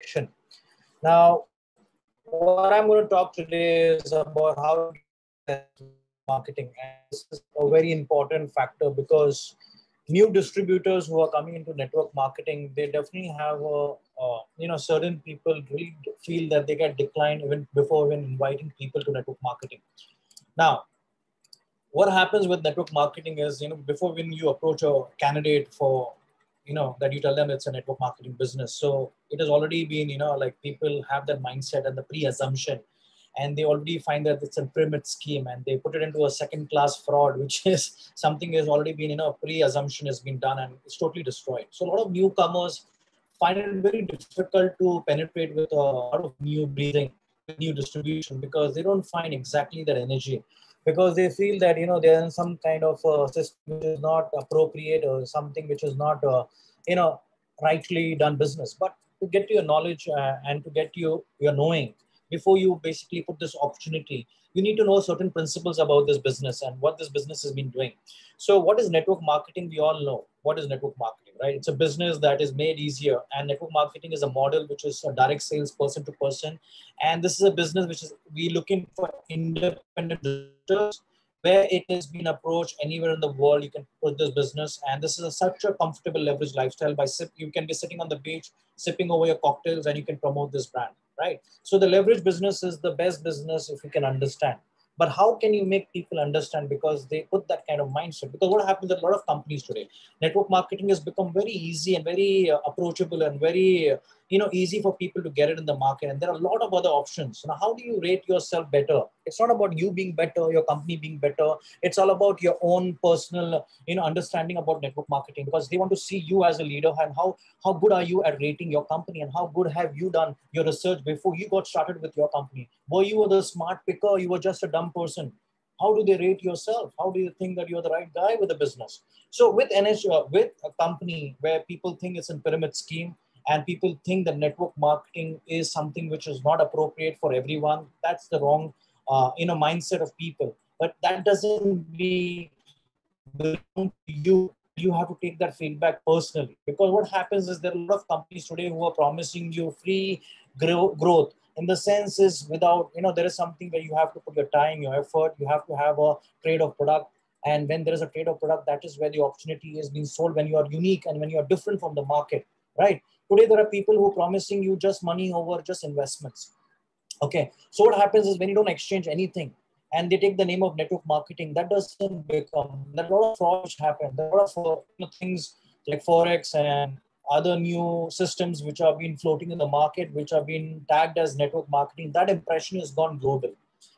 section. Now, what I'm going to talk today is about how to get success in network marketing. And this is a very important factor because new distributors who are coming into network marketing, they definitely have certain people really feel that they get declined even before even inviting people to network marketing. Now, what happens with network marketing is, before when you approach a candidate for, that you tell them it's a network marketing business. So it has already been, like people have that mindset and the pre-assumption, and they already find that it's a pyramid scheme and they put it into a second class fraud, which is something has already been, pre-assumption has been done and it's totally destroyed. So a lot of newcomers find it very difficult to penetrate with a lot of new breathing, with new distribution, because they don't find exactly that energy, because they feel that they're in some kind of system which is not appropriate or something which is not you know rightly done business. But to get your knowledge and to get your knowing, before you basically put this opportunity, you need to know certain principles about this business and what this business has been doing. So what is network marketing? We all know what is network marketing, right? It's a business that is made easier, and network marketing is a model which is a direct sales person to person. And this is a business which is we looking for independent distributors, where it has been approached anywhere in the world. You can put this business, and this is such a comfortable leverage lifestyle. You can be sitting on the beach sipping over your cocktails and you can promote this brand, right? So the leverage business is the best business if you can understand. But how can you make people understand? Because they put that kind of mindset. Because what happens at a lot of companies today, network marketing has become very easy and very approachable and very easy for people to get it in the market, and there are a lot of other options. Now, how do you rate yourself better? It's not about you being better, your company being better. It's all about your own personal understanding about network marketing, because they want to see you as a leader, and how good are you at rating your company, and how good have you done your research before you got started with your company. Were you the smart picker, or you were just a dumb person? How do they rate yourself? How do you think that you're the right guy with the business? So with with a company where people think it's a pyramid scheme, and people think that network marketing is something which is not appropriate for everyone, that's the wrong mindset of people. But that doesn't belong to you. You have to take that feedback personally, because what happens is there are a lot of companies today who are promising you free growth, in the sense is without, there is something where you have to put your time, your effort, you have to have a trade of product. And when there is a trade of product, that is where the opportunity is being sold, when you are unique and when you are different from the market, right? Today there are people who are promising you just money over just investments. Okay, so what happens is when you don't exchange anything and they take the name of network marketing, that doesn't become. There are a lot of fraud which happen. There are a lot of things like forex and other new systems which are being floating in the market, which are being tagged as network marketing. That impression has gone global.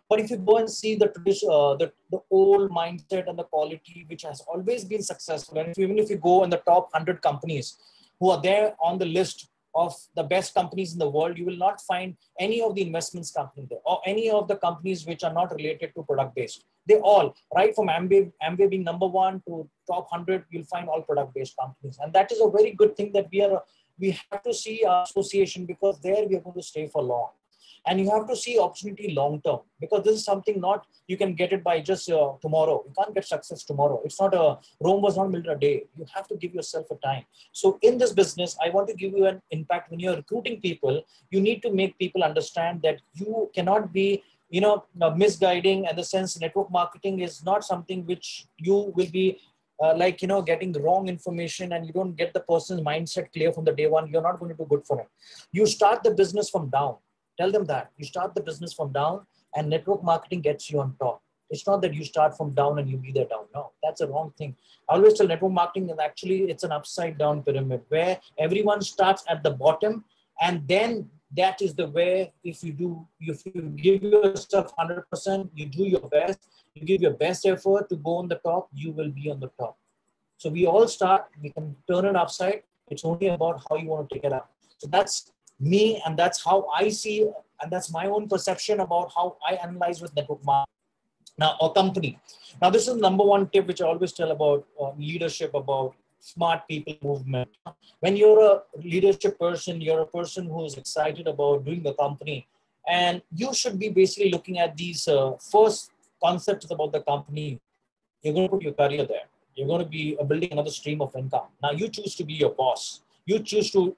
But if you go and see the tradition, the old mindset and the quality which has always been successful, and even if you go in the top 100 companies who are there on the list of the best companies in the world, you will not find any of the investments company there, or any of the companies which are not related to product based. They all, right from Amway being number one to top 100, you'll find all product based companies. And that is a very good thing that we have to see our association, because there we are going to stay for long. And you have to see opportunity long term, because this is something not you can get it by just tomorrow. You can't get success tomorrow. It's not a Rome was not built a day. You have to give yourself a time. So in this business, I want to give you an impact. When you're recruiting people, you need to make people understand that you cannot be misguiding, and the sense network marketing is not something which you will be getting the wrong information, and you don't get the person's mindset clear from the day one. You're not going to do good for him. You start the business from down. Tell them that you start the business from down, and network marketing gets you on top. It's not that you start from down and you be there down. No, that's a wrong thing. I always tell network marketing, and actually it's an upside down pyramid where everyone starts at the bottom, and then that is the way. If you give yourself 100%, you do your best, you give your best effort to go on the top, you will be on the top. So we all start, we can turn it upside. It's only about how you want to take it up. So that's me, and that's how I see, and that's my own perception about how I analyze with network marketing. Now, a company. Now, this is the number one tip which I always tell about leadership, about smart people movement. When you're a leadership person, you're a person who is excited about doing the company, and you should be basically looking at these first concepts about the company. You're going to put your career there. You're going to be building another stream of income. Now, you choose to be your boss. You choose to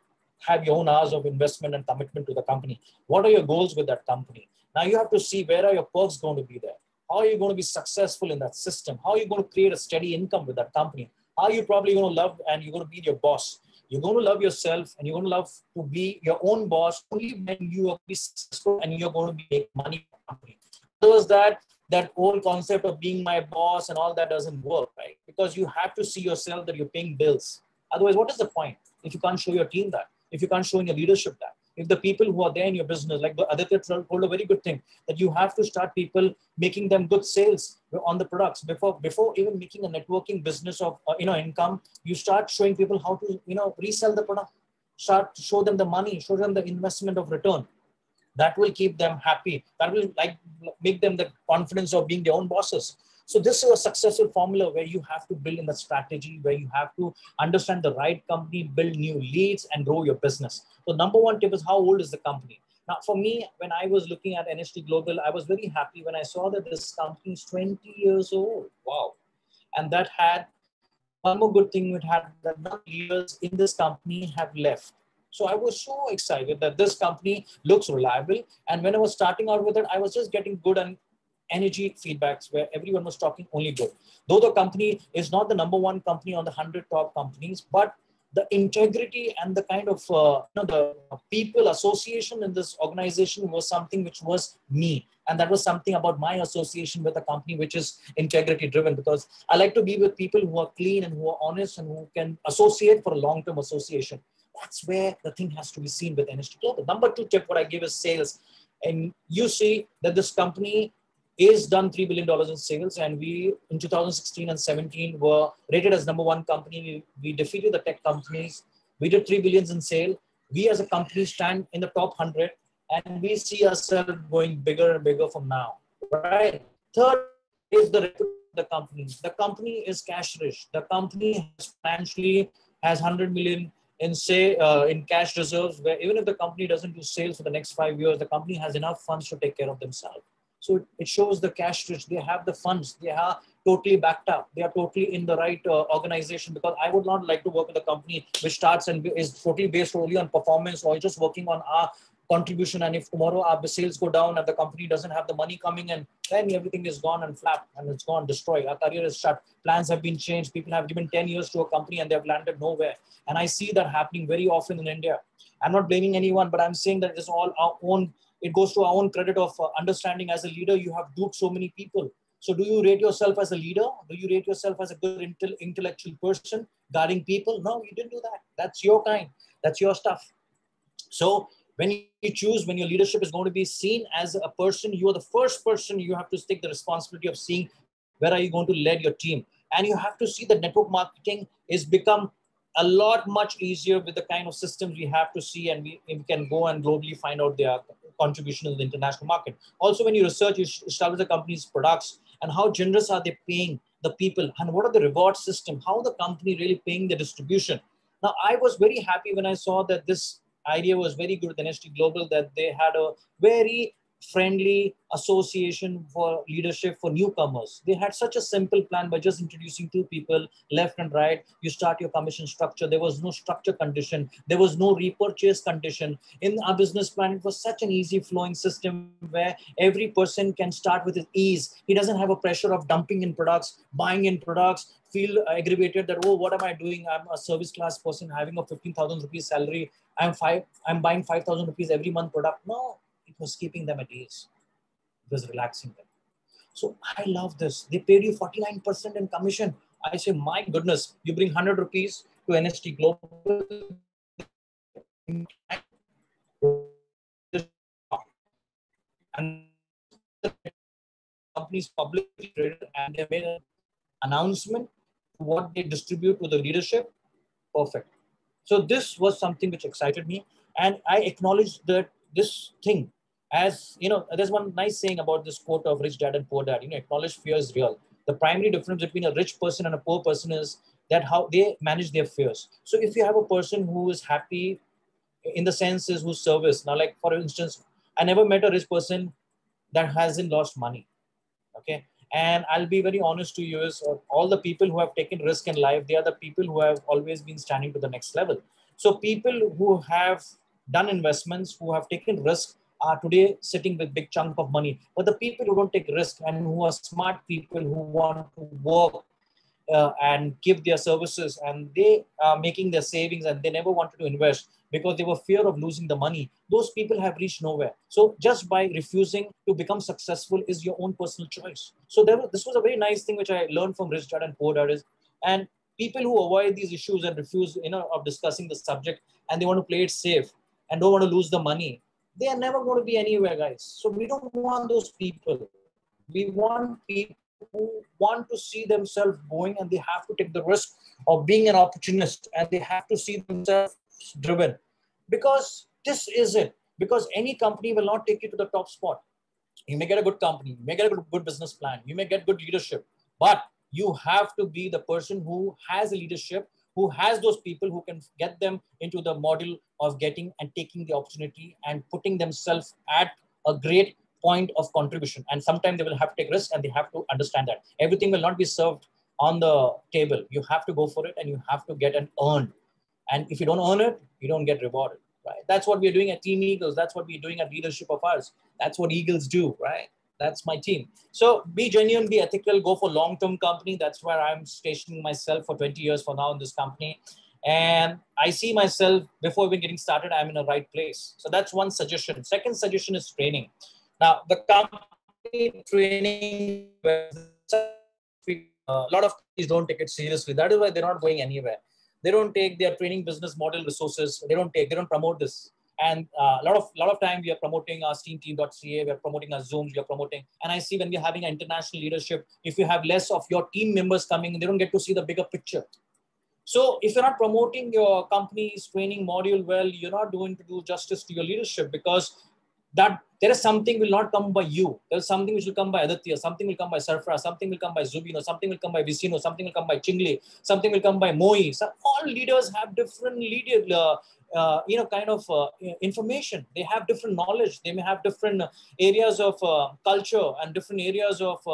have your own hours of investment and commitment to the company. What are your goals with that company? Now you have to see where are your perks going to be there. How are you going to be successful in that system? How are you going to create a steady income with that company? How are you probably going to love and you're going to be your boss? You're going to love yourself and you're going to love to be your own boss only when you are be successful and you're going to be make money for the company. Otherwise, that old concept of being my boss and all that doesn't work, right? Because you have to see yourself that you're paying bills. Otherwise, what is the point if you can't show your team that? If you can't show in your leadership that? If the people who are there in your business, like Aditya told a very good thing, that you have to start people making them good sales on the products before even making a networking business of income. You start showing people how to resell the product. Start to show them the money, show them the investment of return. That will keep them happy. That will make them the confidence of being their own bosses. So this is a successful formula where you have to build in the strategy, where you have to understand the right company, build new leads, and grow your business. So number one tip is, how old is the company? Now, for me, when I was looking at NST Global, I was very happy when I saw that this company is 20 years old. Wow. And that had one more good thing, it had that none of the leaders in this company have left. So I was so excited that this company looks reliable. And when I was starting out with it, I was just getting good and energy feedbacks where everyone was talking only good. Though the company is not the number one company on the 100 top companies, but the integrity and the kind of the people association in this organization was something which was me. And that was something about my association with a company which is integrity driven, because I like to be with people who are clean and who are honest and who can associate for a long-term association. That's where the thing has to be seen with NST Global. Number two tip, what I give is sales. And you see that this company is done $3 billion in sales. And we, in 2016 and 17, were rated as number one company. We defeated the tech companies. We did 3 billion in sale. We as a company stand in the top 100, and we see ourselves going bigger and bigger from now, right? Third is the reputation of the company. The company is cash rich. The company has financially has 100 million in cash reserves, where even if the company doesn't do sales for the next 5 years, the company has enough funds to take care of themselves. So it shows the cash rich. They have the funds. They are totally backed up. They are totally in the right organization, because I would not like to work with a company which starts and is totally based only on performance, or just working on our contribution. And if tomorrow our sales go down and the company doesn't have the money coming in, then everything is gone and flat and it's gone, destroyed. Our career is shut. Plans have been changed. People have given 10 years to a company and they've landed nowhere. And I see that happening very often in India. I'm not blaming anyone, but I'm saying that it is all our own. It goes to our own credit of understanding. As a leader, you have duped so many people. So do you rate yourself as a leader? Do you rate yourself as a good intellectual person guiding people? No, you didn't do that. That's your kind. That's your stuff. So when you choose, when your leadership is going to be seen as a person, you are the first person. You have to take the responsibility of seeing where are you going to lead your team. And you have to see that network marketing is become a lot much easier with the kind of systems we have to see, and we can go and globally find out their contribution in the international market. Also, when you research, you establish the company's products and how generous are they paying the people, and what are the reward system, how the company really paying the distribution. Now, I was very happy when I saw that this idea was very good with NST Global, that they had a very friendly association for leadership for newcomers. They had such a simple plan by just introducing two people left and right. You start your commission structure. There was no structure condition. There was no repurchase condition. In our business plan, it was such an easy flowing system where every person can start with his ease. He doesn't have a pressure of dumping in products, buying in products, feel aggravated that, oh, what am I doing? I'm a service class person having a 15,000 rupees salary. I'm buying 5,000 rupees every month product. No, it was keeping them at ease. It was relaxing them. So I love this. They paid you 49% in commission. I say, my goodness, you bring 100 rupees to NST Global. And the companies publicly traded, and they made an announcement to what they distribute to the leadership. Perfect. So this was something which excited me. And I acknowledged that this thing, as you know, there's one nice saying about this quote of Rich Dad and Poor Dad, acknowledge fear is real. The primary difference between a rich person and a poor person is that how they manage their fears. So if you have a person who is happy in the sense is whose service, now like for instance, I never met a rich person that hasn't lost money. Okay. And I'll be very honest to you, is all the people who have taken risk in life, they are the people who have always been standing to the next level. So people who have done investments, who have taken risk, are today sitting with big chunk of money. But the people who don't take risk and who are smart people who want to work and give their services, and they are making their savings and they never wanted to invest because they were fear of losing the money, those people have reached nowhere. So just by refusing to become successful is your own personal choice. So this was a very nice thing which I learned from Rich Dad and Poor Dad is, and people who avoid these issues and refuse, of discussing the subject, and they want to play it safe and don't want to lose the money, they are never going to be anywhere, guys. So we don't want those people. We want people who want to see themselves going, and they have to take the risk of being an opportunist, and they have to see themselves driven, because this is it. Because any company will not take you to the top spot. You may get a good company, you may get a good business plan, you may get good leadership, but you have to be the person who has a leadership, who has those people who can get them into the model of getting and taking the opportunity and putting themselves at a great point of contribution. And sometimes they will have to take risks, and they have to understand that everything will not be served on the table. You have to go for it, and you have to get and earn. And if you don't earn it, you don't get rewarded, right? That's what we're doing at Team Eagles. That's what we're doing at leadership of ours. That's what Eagles do, right? That's my team. So be genuine, be ethical, go for long-term company. That's where I'm stationing myself for 20 years for now in this company. And I see myself, before even getting started, I'm in the right place. So that's one suggestion. Second suggestion is training. Now, the company training, a lot of companies don't take it seriously. That is why they're not going anywhere. They don't take their training business model resources. They don't promote this. And a lot of time we are promoting our steamteam.ca, we are promoting our Zooms, we are promoting. And I see when we're having an international leadership, if you have less of your team members coming, they don't get to see the bigger picture. So if you're not promoting your company's training module well, you're not going to do justice to your leadership, because that there is something will not come by you. There's something which will come by Aditya, something will come by Sarfraz, something will come by Zubino, something will come by Vicino, something will come by Chingli, something will come by Moi. So all leaders have different information. They have different knowledge. They may have different areas of culture and different areas of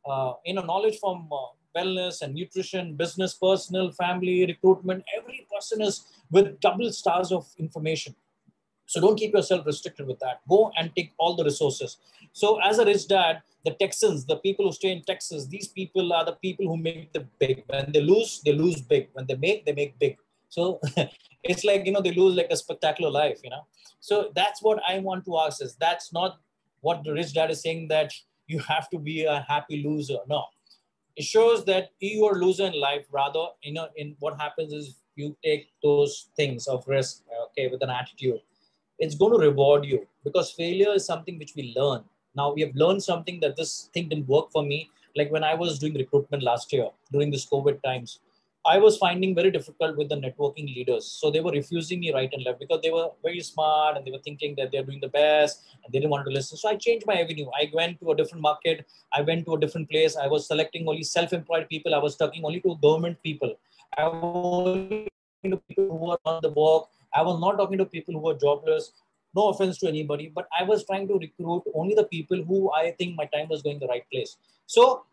knowledge from wellness and nutrition, business, personal, family, recruitment. Every person is with double stars of information. So don't keep yourself restricted with that. Go and take all the resources. So as a Rich Dad, the Texans, the people who stay in Texas, these people are the people who make the big. When they lose big. When they make big. So it's like, they lose like a spectacular life. So that's what I want to ask is, that's not what the Rich Dad is saying, that you have to be a happy loser. No. It shows that you are a loser in life. Rather, in what happens is you take those things of risk, okay, with an attitude. It's going to reward you, because failure is something which we learn. Now we have learned something, that this thing didn't work for me. Like when I was doing recruitment last year during this COVID times, I was finding very difficult with the networking leaders. So they were refusing me right and left, because they were very smart and they were thinking that they're doing the best and they didn't want to listen. So I changed my avenue. I went to a different market. I went to a different place. I was selecting only self-employed people. I was talking only to government people. I was only talking to people who were on the work. I was not talking to people who were jobless. No offense to anybody, but I was trying to recruit only the people who I think my time was going the right place. So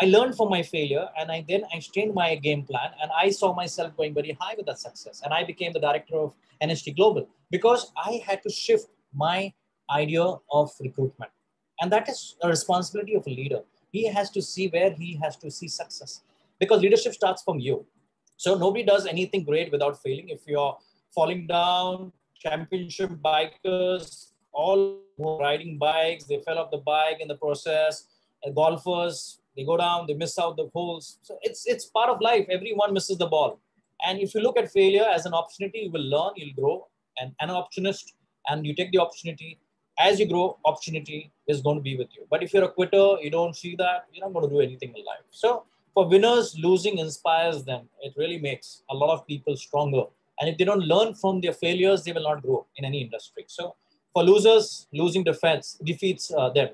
I learned from my failure, and I changed my game plan, and I saw myself going very high with that success. And I became the director of NHT Global, because I had to shift my idea of recruitment. And that is a responsibility of a leader. He has to see where he has to see success, because leadership starts from you. So nobody does anything great without failing. If you're falling down, championship bikers, all who are riding bikes, they fell off the bike in the process. Golfers, they go down, they miss out the holes. So it's part of life. Everyone misses the ball. And if you look at failure as an opportunity, you will learn, you'll grow. And an opportunist, and you take the opportunity. As you grow, opportunity is going to be with you. But if you're a quitter, you don't see that, you're not going to do anything in life. So for winners, losing inspires them. It really makes a lot of people stronger. And if they don't learn from their failures, they will not grow in any industry. So for losers, losing defeats them.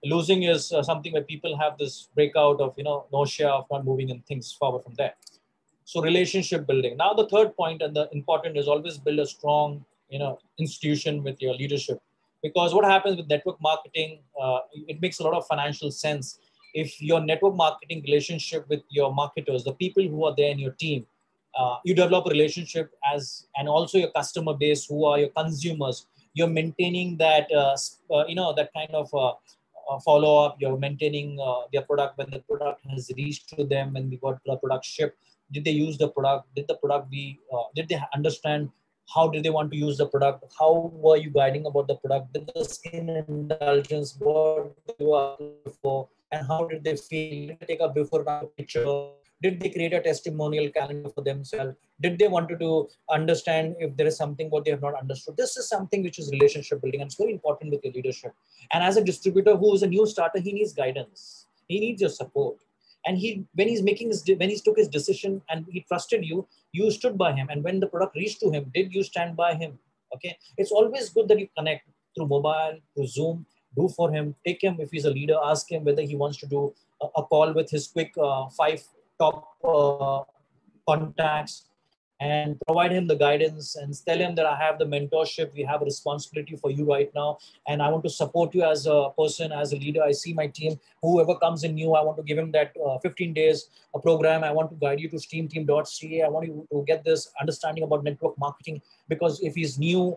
Losing is something where people have this breakout of, nausea of not moving and things forward from there. So relationship building. Now the third point, and the important, is always build a strong, institution with your leadership. Because what happens with network marketing, it makes a lot of financial sense. If your network marketing relationship with your marketers, the people who are there in your team, You develop a relationship and also your customer base, who are your consumers. You're maintaining that, that kind of follow up. You're maintaining their product when the product has reached to them, when we got the product shipped. Did they use the product? Did they understand how did they want to use the product? How were you guiding about the product? Did the skin indulgence, what they were applying for, and how did they feel? Did they take a before and after picture? Did they create a testimonial calendar for themselves? Did they want to understand if there is something what they have not understood? This is something which is relationship building, and it's very important with your leadership. And as a distributor who is a new starter, he needs guidance. He needs your support. And when he took his decision and he trusted you, you stood by him. And when the product reached to him, did you stand by him? Okay. It's always good that you connect through mobile, through Zoom, do for him, take him, if he's a leader, ask him whether he wants to do a call with his quick 5 top contacts, and provide him the guidance and tell him that I have the mentorship. We have a responsibility for you right now. And I want to support you as a person, as a leader. I see my team, whoever comes in new, I want to give him that 15 days a program. I want to guide you to steamteam.ca. I want you to get this understanding about network marketing, because if he's new,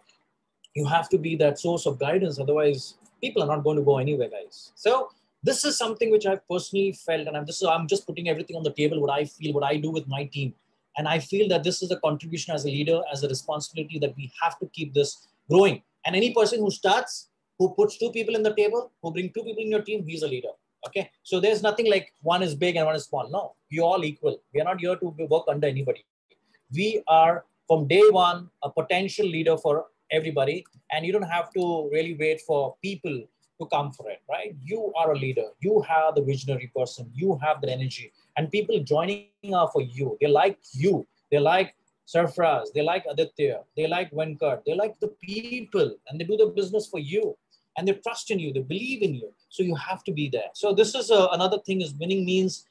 you have to be that source of guidance. Otherwise, people are not going to go anywhere, guys. So this is something which I've personally felt, and I'm just putting everything on the table, what I feel, what I do with my team. And I feel that this is a contribution as a leader, as a responsibility, that we have to keep this growing. And any person who starts, who puts 2 people in the table, who bring 2 people in your team, he's a leader. Okay. So there's nothing like one is big and one is small. No, you're all equal. We are not here to work under anybody. We are from day one a potential leader for everybody. And you don't have to really wait for people to come for it, right? You are a leader. You have the visionary person. You have the energy. And people joining are for you. They like you. They like Sarfraz. They like Aditya. They like Venkat. They like the people, and they do the business for you. And they trust in you. They believe in you. So you have to be there. So this is another thing is winning means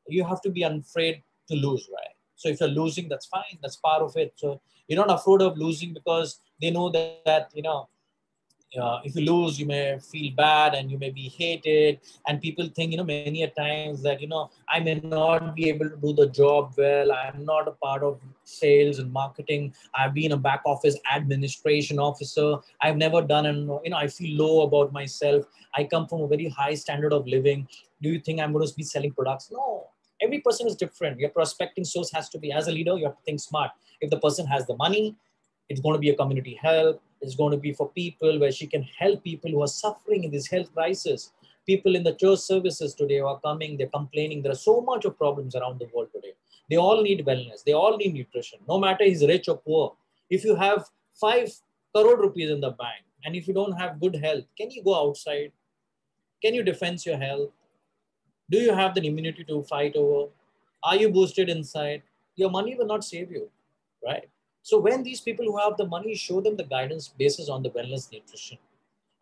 you have to be unafraid to lose, right? So if you're losing, that's fine. That's part of it. So you're not afraid of losing, because they know that if you lose, you may feel bad and you may be hated. And people think, many a times that, I may not be able to do the job well. I'm not a part of sales and marketing. I've been a back office administration officer. I've never done, and, I feel low about myself. I come from a very high standard of living. Do you think I'm going to be selling products? No. Every person is different. Your prospecting source has to be, as a leader, you have to think smart. If the person has the money, it's going to be a community help. It's going to be for people where she can help people who are suffering in this health crisis. People in the church services today who are coming, they're complaining. There are so much of problems around the world today. They all need wellness. They all need nutrition. No matter he's rich or poor. If you have 5 crore rupees in the bank, and if you don't have good health, can you go outside? Can you defend your health? Do you have the immunity to fight over? Are you boosted inside? Your money will not save you, right? So when these people who have the money, show them the guidance basis on the wellness nutrition.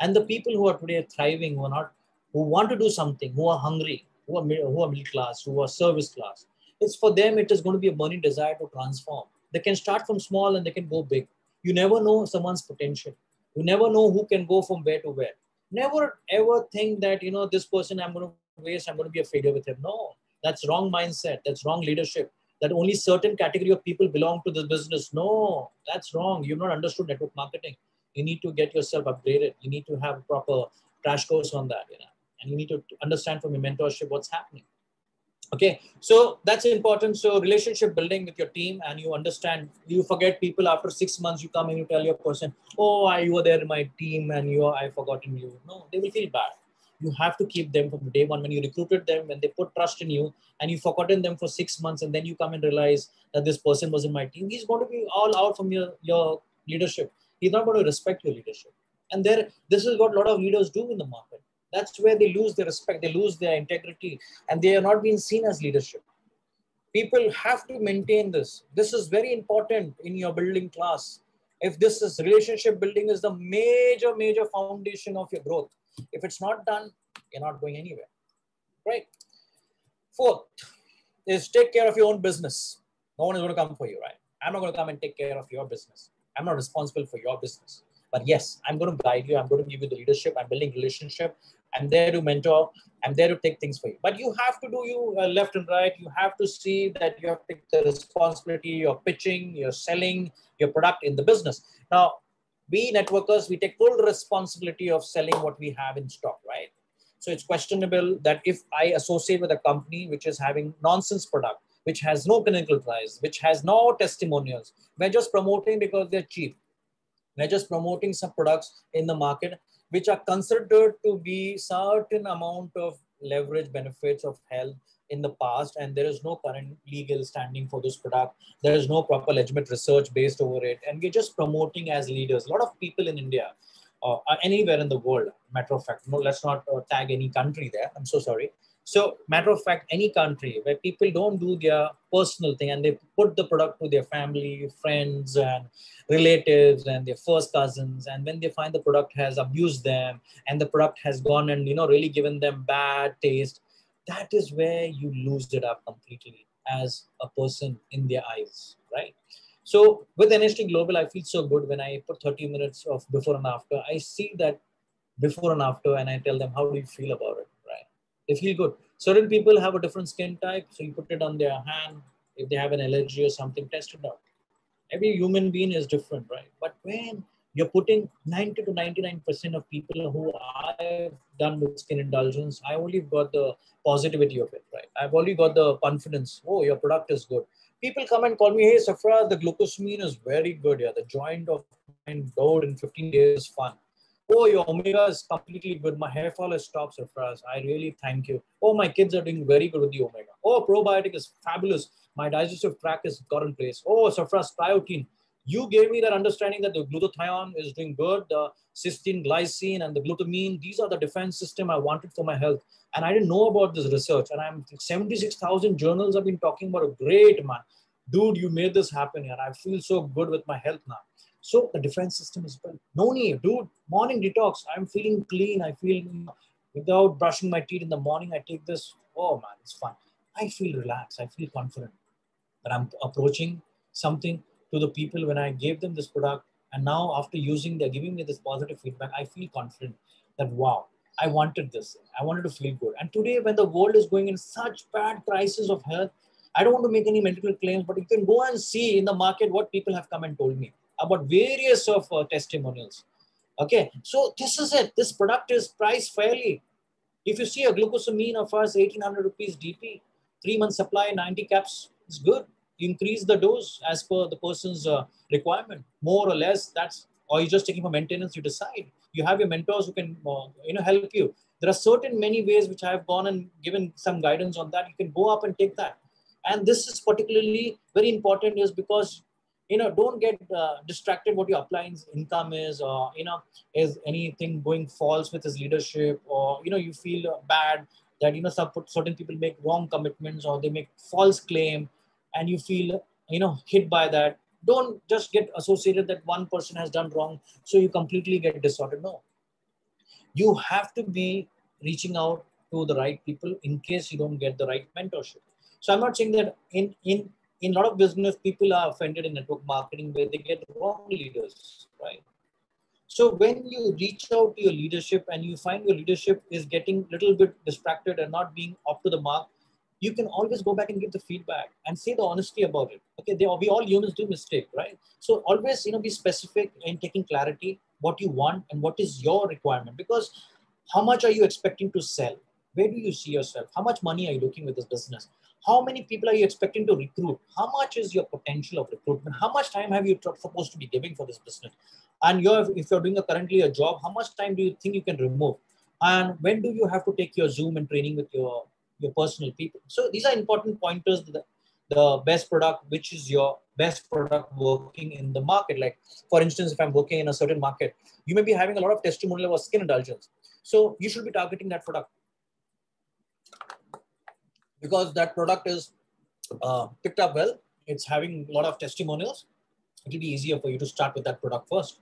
And the people who are today thriving, who want to do something, who are hungry, who are middle class, who are service class, it's for them, it is going to be a burning desire to transform. They can start from small and they can go big. You never know someone's potential. You never know who can go from where to where. Never ever think that, this person I'm going to waste, I'm going to be a failure with him. No, that's wrong mindset. That's wrong leadership. That only certain category of people belong to this business. No, that's wrong. You've not understood network marketing. You need to get yourself upgraded. You need to have a proper crash course on that, and you need to understand from your mentorship what's happening. Okay, so that's important. So relationship building with your team, and you understand, you forget people after 6 months, you come and you tell your person, oh, you were there in my team and I've forgotten you. No, they will feel bad. You have to keep them from day one. When you recruited them, when they put trust in you, and you've forgotten them for 6 months, and then you come and realize that this person was in my team, he's going to be all out from your leadership. He's not going to respect your leadership. And this is what a lot of leaders do in the market. That's where they lose their respect, they lose their integrity, and they are not being seen as leadership. People have to maintain this. This is very important in your building class. If this is relationship building is the major foundation of your growth. If it's not done, you're not going anywhere, right? 4th is take care of your own business. No one is going to come for you, right? I'm not going to come and take care of your business. I'm not responsible for your business. But yes, I'm going to guide you. I'm going to give you the leadership. I'm building relationship. I'm there to mentor. I'm there to take things for you. But you have to do you left and right. You have to see that you have to take the responsibility. You're pitching, you're selling your product in the business. Now, we networkers, we take full responsibility of selling what we have in stock, right? So it's questionable that if I associate with a company which is having nonsense product, which has no clinical trials, which has no testimonials, we're just promoting because they're cheap. We're just promoting some products in the market which are considered to be certain amount of leverage benefits of health in the past, and there is no current legal standing for this product. There is no proper legitimate research based over it, and we're just promoting as leaders. A lot of people in India, anywhere in the world, matter of fact, no, let's not tag any country there. I'm so sorry. So, matter of fact, any country where people don't do their personal thing and they put the product to their family, friends, and relatives and their first cousins, and when they find the product has abused them and the product has gone and really given them bad taste, that is where you lose it up completely as a person in their eyes, right? So with NHT Global, I feel so good when I put 30 minutes of before and after. I see that before and after, and I tell them, how do you feel about it, right? They feel good. Certain people have a different skin type, so you put it on their hand. If they have an allergy or something, test it out. Every human being is different, right? But when you're putting 90 to 99% of people who I've done with skin indulgence, I only got the positivity of it, right? I've only got the confidence. Oh, your product is good. People come and call me, hey, Safra, the glucosamine is very good. Yeah, the joint of mine glowed in 15 days is fun. Oh, your omega is completely good. My hair fall has stopped, Safras. I really thank you. Oh, my kids are doing very good with the omega. Oh, probiotic is fabulous. My digestive tract is got in place. Oh, Safras, biotin. You gave me that understanding that the glutathione is doing good, the cysteine, glycine, and the glutamine. These are the defense system I wanted for my health. And I didn't know about this research. And I'm 76,000 journals have been talking about a great man. Dude, you made this happen here. I feel so good with my health now. So the defense system is built. No need, dude. Morning detox. I'm feeling clean. I feel without brushing my teeth in the morning. I take this. Oh man, it's fun. I feel relaxed. I feel confident that I'm approaching something to the people when I gave them this product. And now after using, they're giving me this positive feedback. I feel confident that, wow, I wanted this. I wanted to feel good. And today when the world is going in such bad crisis of health, I don't want to make any medical claims, but you can go and see in the market what people have come and told me about various of testimonials. Okay, so this is it. This product is priced fairly. If you see a glucosamine of us, 1800 rupees DP, 3 month supply, 90 caps, it's good. You increase the dose as per the person's requirement, more or less. That's, or you're just taking for maintenance. You decide. You have your mentors who can, help you. There are certain many ways which I have gone and given some guidance on that. You can go up and take that. And this is particularly very important is because don't get distracted what your appliance income is, or is anything going false with his leadership, or you feel bad that certain people make wrong commitments or they make false claim, and you feel hit by that. Don't just get associated that one person has done wrong, so you completely get distorted. No, you have to be reaching out to the right people in case you don't get the right mentorship. So I'm not saying that in a lot of business, people are offended in network marketing where they get wrong leaders, right? So when you reach out to your leadership and you find your leadership is getting a little bit distracted and not being up to the mark, you can always go back and give the feedback and say the honesty about it. Okay, we all humans do mistake, right? So always, be specific in taking clarity, what you want and what is your requirement. Because how much are you expecting to sell? Where do you see yourself? How much money are you looking with this business? How many people are you expecting to recruit? How much is your potential of recruitment? How much time have you supposed to be giving for this business? And if you're doing currently a job, how much time do you think you can remove? And when do you have to take your Zoom and training with your personal people? So these are important pointers. The best product, which is your best product working in the market. Like, for instance, if I'm working in a certain market, you may be having a lot of testimonial about skin indulgence. So you should be targeting that product because that product is picked up well. It's having a lot of testimonials. It will be easier for you to start with that product first.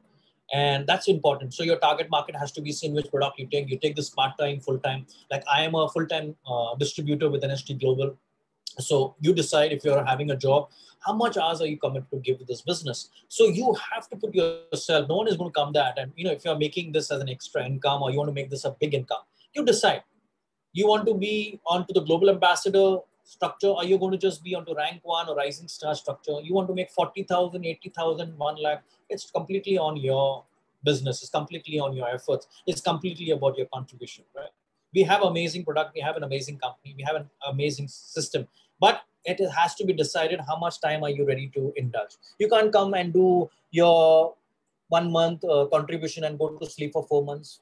And that's important. So your target market has to be seen which product you take. You take this part-time, full-time. Like I am a full-time distributor with NHT Global. So you decide if you're having a job, how much hours are you committed to give to this business? So you have to put yourself, no one is going to come that. And if you're making this as an extra income or you want to make this a big income, You decide. You want to be onto the global ambassador structure, or you're going to just be onto rank one or rising star structure. You want to make 40,000, 80,000, 1 lakh. It's completely on your business. It's completely on your efforts. It's completely about your contribution, right? We have amazing product. We have an amazing company. We have an amazing system, but it has to be decided how much time are you ready to indulge. You can't come and do your 1 month contribution and go to sleep for 4 months.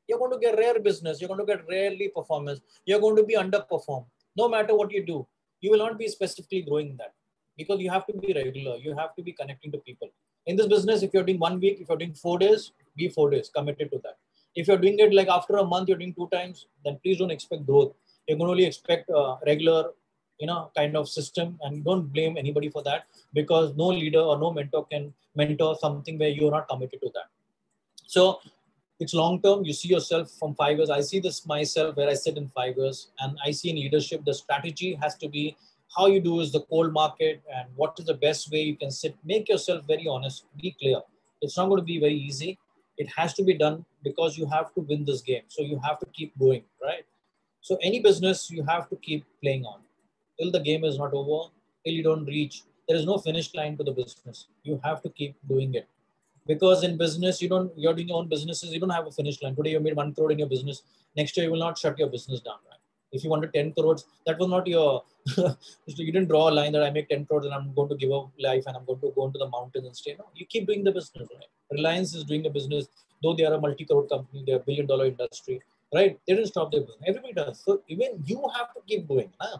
You're going to get rare business. You're going to get rarely performance. You're going to be underperformed. No matter what you do, you will not be specifically growing that, because you have to be regular. You have to be connecting to people. In this business, if you're doing 1 week, if you're doing 4 days, be 4 days committed to that. If you're doing it like after a month, you're doing 2 times, then please don't expect growth. You can only expect regular, kind of system, and don't blame anybody for that, because no leader or no mentor can mentor something where you're not committed to that. So it's long term. You see yourself from 5 years. I see this myself where I sit in 5 years, and I see in leadership, the strategy has to be how you do is the cold market and what is the best way you can sit. Make yourself very honest, be clear. It's not going to be very easy. It has to be done because you have to win this game. So you have to keep going, right? So any business you have to keep playing on till the game is not over, till you don't reach. There is no finish line to the business. You have to keep doing it, because in business you're doing your own businesses, you don't have a finish line. Today you made 1 crore in your business, next year you will not shut your business down, right? If you wanted 10 crores, that was not your you didn't draw a line that I make 10 crores and I'm going to give up life and I'm going to go into the mountains and stay. No, you keep doing the business, right? Reliance is doing the business, though they are a multi-crore company, they're $1 billion industry, right? They didn't stop their business. Everybody does. So even you have to keep going, huh?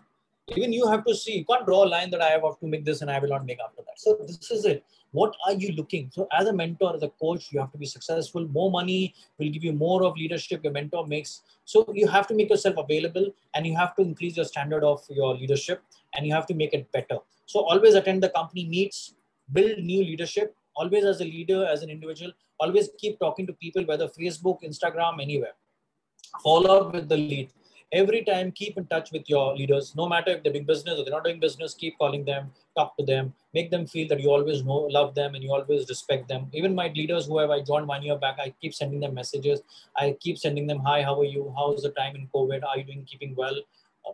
Even you have to see. You can't draw a line that I have to make this and I will not make after that. So this is it. What are you looking? So as a mentor, as a coach, you have to be successful. More money will give you more of leadership. Your mentor makes. So you have to make yourself available, and you have to increase your standard of your leadership, and you have to make it better. So always attend the company meets, build new leadership. Always as a leader, as an individual, always keep talking to people, whether Facebook, Instagram, anywhere. Follow up with the lead. Every time, keep in touch with your leaders, no matter if they're doing business or they're not doing business. Keep calling them, talk to them, make them feel that you always know, love them, and you always respect them. Even my leaders, who have I joined 1 year back, I keep sending them messages. I keep sending them, hi, how are you? How is the time in COVID? Are you doing, keeping well?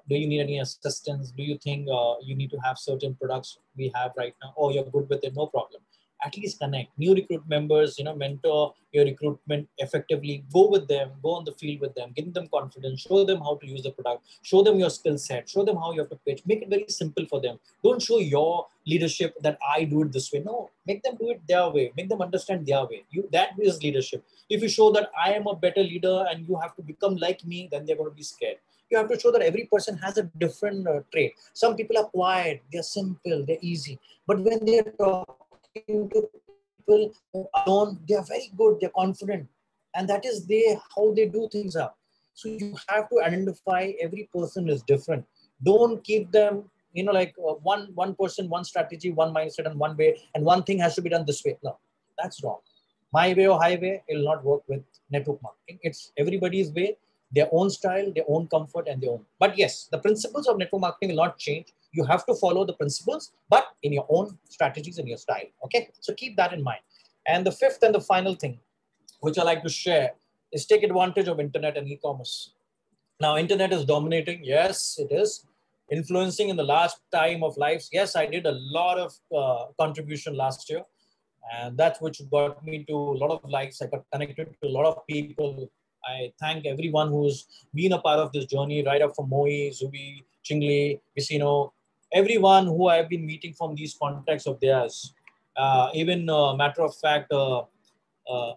Do you need any assistance? Do you think you need to have certain products we have right now? Oh, you're good with it, no problem. At least connect. New recruit members, mentor your recruitment effectively. Go with them, go on the field with them, give them confidence, show them how to use the product, show them your skill set, show them how you have to pitch. Make it very simple for them. Don't show your leadership that I do it this way. No, make them do it their way. Make them understand their way. That is leadership. If you show that I am a better leader and you have to become like me, then they're going to be scared. You have to show that every person has a different trait. Some people are quiet, they're simple, they're easy. But when they're talking to people alone, they're very good, they're confident. And that is how they do things up. So you have to identify every person is different. Don't keep them, like one person, one strategy, one mindset, and one way, and one thing has to be done this way. No, that's wrong. My way or highway, it will not work with network marketing. It's everybody's way, their own style, their own comfort, and their own. But yes, the principles of network marketing will not change. You have to follow the principles, but in your own strategies and your style. Okay, so keep that in mind. And the fifth and the final thing, which I like to share, is take advantage of internet and e-commerce. Now, internet is dominating. Yes, it is influencing in the last time of lives. Yes, I did a lot of contribution last year, and that's which got me to a lot of likes. I got connected to a lot of people. I thank everyone who's been a part of this journey, right up from Moe, Zubi, Chingley, Vicino, everyone who I've been meeting from these contacts of theirs. Even matter of fact,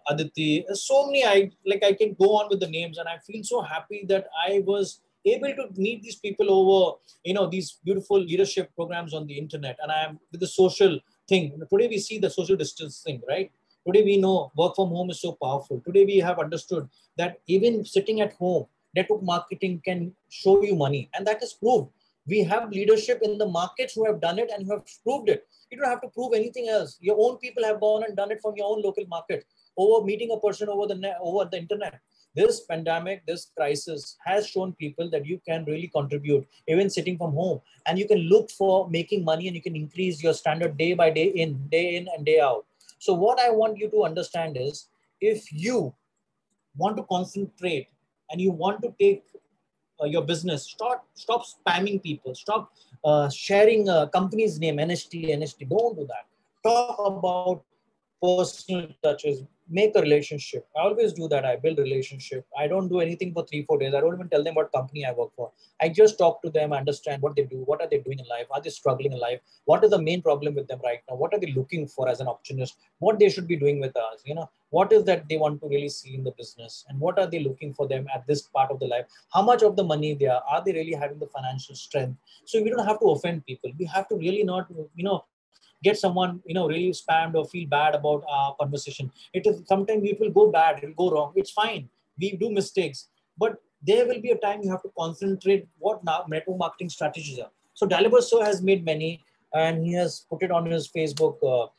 Aditi, so many. I can go on with the names, and I feel so happy that I was able to meet these people over these beautiful leadership programs on the internet. And I am with the social thing. Today we see the social distancing, right? Today we know work from home is so powerful. Today we have understood that even sitting at home, network marketing can show you money, and that is proved. We have leadership in the markets who have done it and who have proved it. You don't have to prove anything else. Your own people have gone and done it from your own local market, over meeting a person over the internet. This pandemic, this crisis has shown people that you can really contribute even sitting from home, and you can look for making money, and you can increase your standard day by day in and day out. So what I want you to understand is, if you want to concentrate and you want to take your business, stop spamming people, stop sharing a company's name, NHT. Don't do that. Talk about personal touches, make a relationship. I always do that. I build relationship. I don't do anything for 3 4 days. I don't even tell them what company I work for. I just talk to them, understand what they do, what are they doing in life, are they struggling in life, what is the main problem with them right now, what are they looking for as an opportunist, what they should be doing with us, what is that they want to really see in the business, and what are they looking for them at this part of the life, how much of the money they are they really having the financial strength. So we don't have to offend people. We have to really not, get someone, really spammed or feel bad about our conversation. It is sometimes it will go bad, it will go wrong. It's fine. We do mistakes, but there will be a time you have to concentrate what now network marketing strategies are. So Dalibor Sir has made many, and he has put it on his Facebook,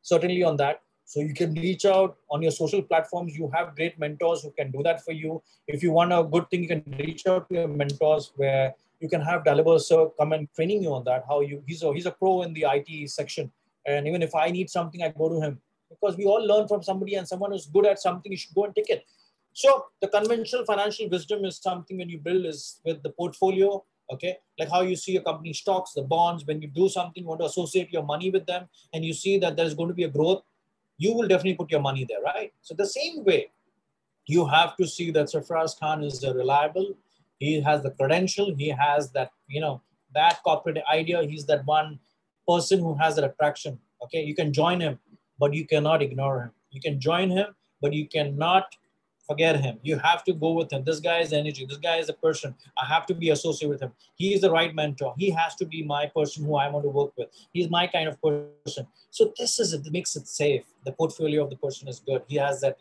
certainly on that. So you can reach out on your social platforms. You have great mentors who can do that for you. If you want a good thing, you can reach out to your mentors where you can have Dalibor Sir come and training you on that. How you he's a pro in the IT section, and even if I need something, I go to him, because we all learn from somebody, and someone who's good at something, you should go and take it. So the conventional financial wisdom is something when you build is with the portfolio. Okay, like how you see your company stocks, the bonds. When you do something, you want to associate your money with them, and you see that there's going to be a growth, you will definitely put your money there, right? So the same way, you have to see that Sarfaraz Khan is reliable. He has the credential. He has that, that corporate idea. He's that one person who has that attraction. Okay, you can join him, but you cannot ignore him. You can join him, but you cannot forget him. You have to go with him. This guy is energy. This guy is a person. I have to be associated with him. He is the right mentor. He has to be my person who I want to work with. He's my kind of person. So this is it. Makes it safe. The portfolio of the person is good. He has that,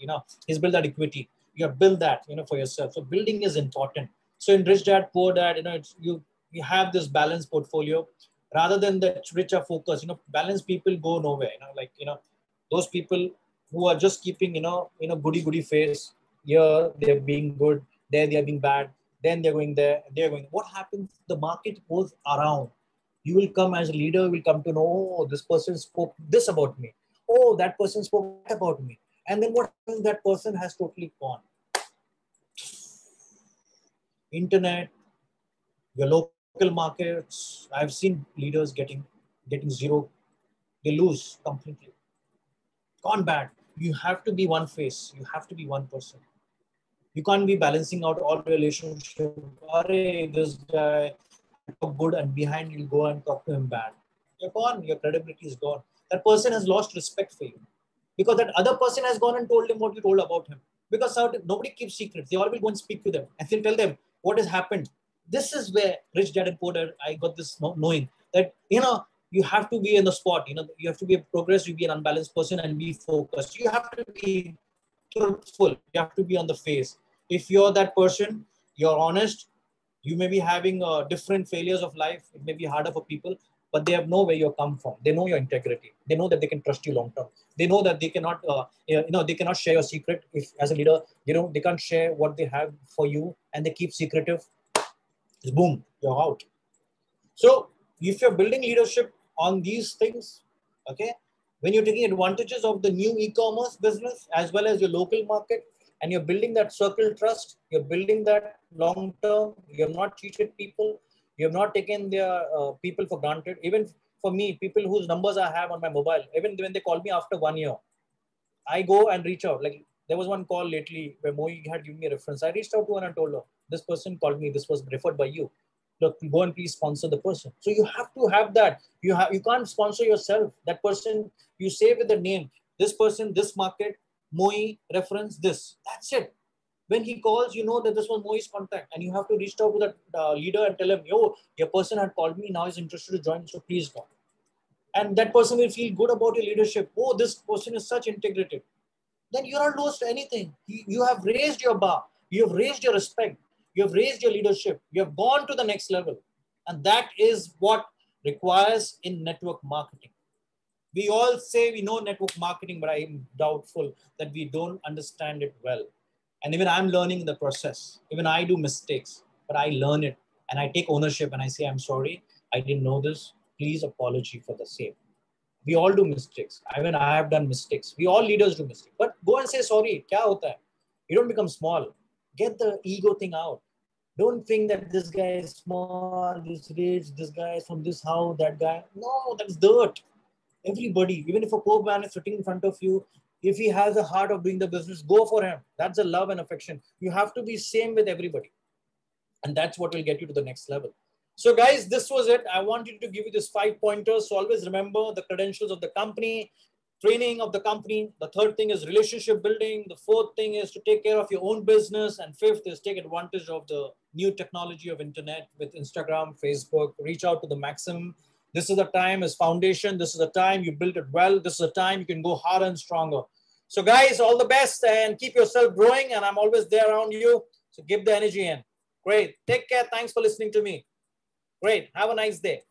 he's built that equity. You have built that, for yourself. So building is important. So in Rich Dad, Poor Dad, it's you have this balanced portfolio rather than the richer focus. Balanced people go nowhere. Those people who are just keeping, goody face. Here they're being good, there they're being bad, then they're going there, they're going. What happens? The market goes around. You will come as a leader, will come to know, oh, this person spoke this about me. Oh, that person spoke that about me. And then what happens? That person has totally gone. Internet, your local markets. I've seen leaders getting zero. They lose completely. Gone bad. You have to be one face. You have to be one person. You can't be balancing out all relationships. This guy, I talk good, and behind you'll go and talk to him bad. You're gone. Your credibility is gone. That person has lost respect for you because that other person has gone and told him what you told about him. Because nobody keeps secrets. They all will go and speak to them and then tell them what has happened. This is where Rich Dad and Poor Dad, I got this knowing that, you have to be in the spot. You have to be a progress, you be an unbalanced person and be focused. You have to be truthful. You have to be on the face. If you're that person, you're honest. You may be having different failures of life. It may be harder for people, but they have know where you come from. They know your integrity. They know that they can trust you long term. They know that they cannot, they cannot share your secret. If as a leader, they can't share what they have for you, and they keep secretive. Boom, you're out. So if you're building leadership on these things, okay, when you're taking advantages of the new e-commerce business as well as your local market, and you're building that circle trust, you're building that long term, you have not cheated people, you have not taken their people for granted. Even for me, people whose numbers I have on my mobile, even when they call me after 1 year, I go and reach out. Like there was one call lately where Mohi had given me a reference. I reached out to her and I told her, this person called me, this was referred by you. Look, go and please sponsor the person. So you have to have that. You can't sponsor yourself. That person, you say with the name, this person, this market, Mohi, reference this. That's it. When he calls, you know that this was Mohi's contact, and you have to reach out to that leader and tell him, yo, your person had called me, now is interested to join, so please go. And that person will feel good about your leadership. Oh, this person is such integrated. Then you're not lost to anything. You have raised your bar. You have raised your respect. You have raised your leadership. You have gone to the next level. And that is what requires in network marketing. We all say we know network marketing, but I'm doubtful that we don't understand it well. And even I'm learning in the process. Even I do mistakes, but I learn it and I take ownership and I say, I'm sorry, I didn't know this. Please apology for the same. We all do mistakes. Even I have done mistakes. We all leaders do mistakes. But go and say sorry. Kya hota hai? You don't become small. Get the ego thing out. Don't think that this guy is smart, this rich, this guy is from this house, that guy. No, that's dirt. Everybody, even if a poor man is sitting in front of you, if he has a heart of doing the business, go for him. That's a love and affection. You have to be same with everybody. And that's what will get you to the next level. So guys, this was it. I wanted to give you this 5 pointers. So always remember the credentials of the company, training of the company. The third thing is relationship building. The fourth thing is to take care of your own business. And fifth is take advantage of the new technology of internet with Instagram, Facebook, reach out to the maximum. This is the time as foundation. This is the time you build it well. This is the time you can go harder and stronger. So guys, all the best and keep yourself growing. And I'm always there around you. So give the energy in. Great. Take care. Thanks for listening to me. Great. Have a nice day.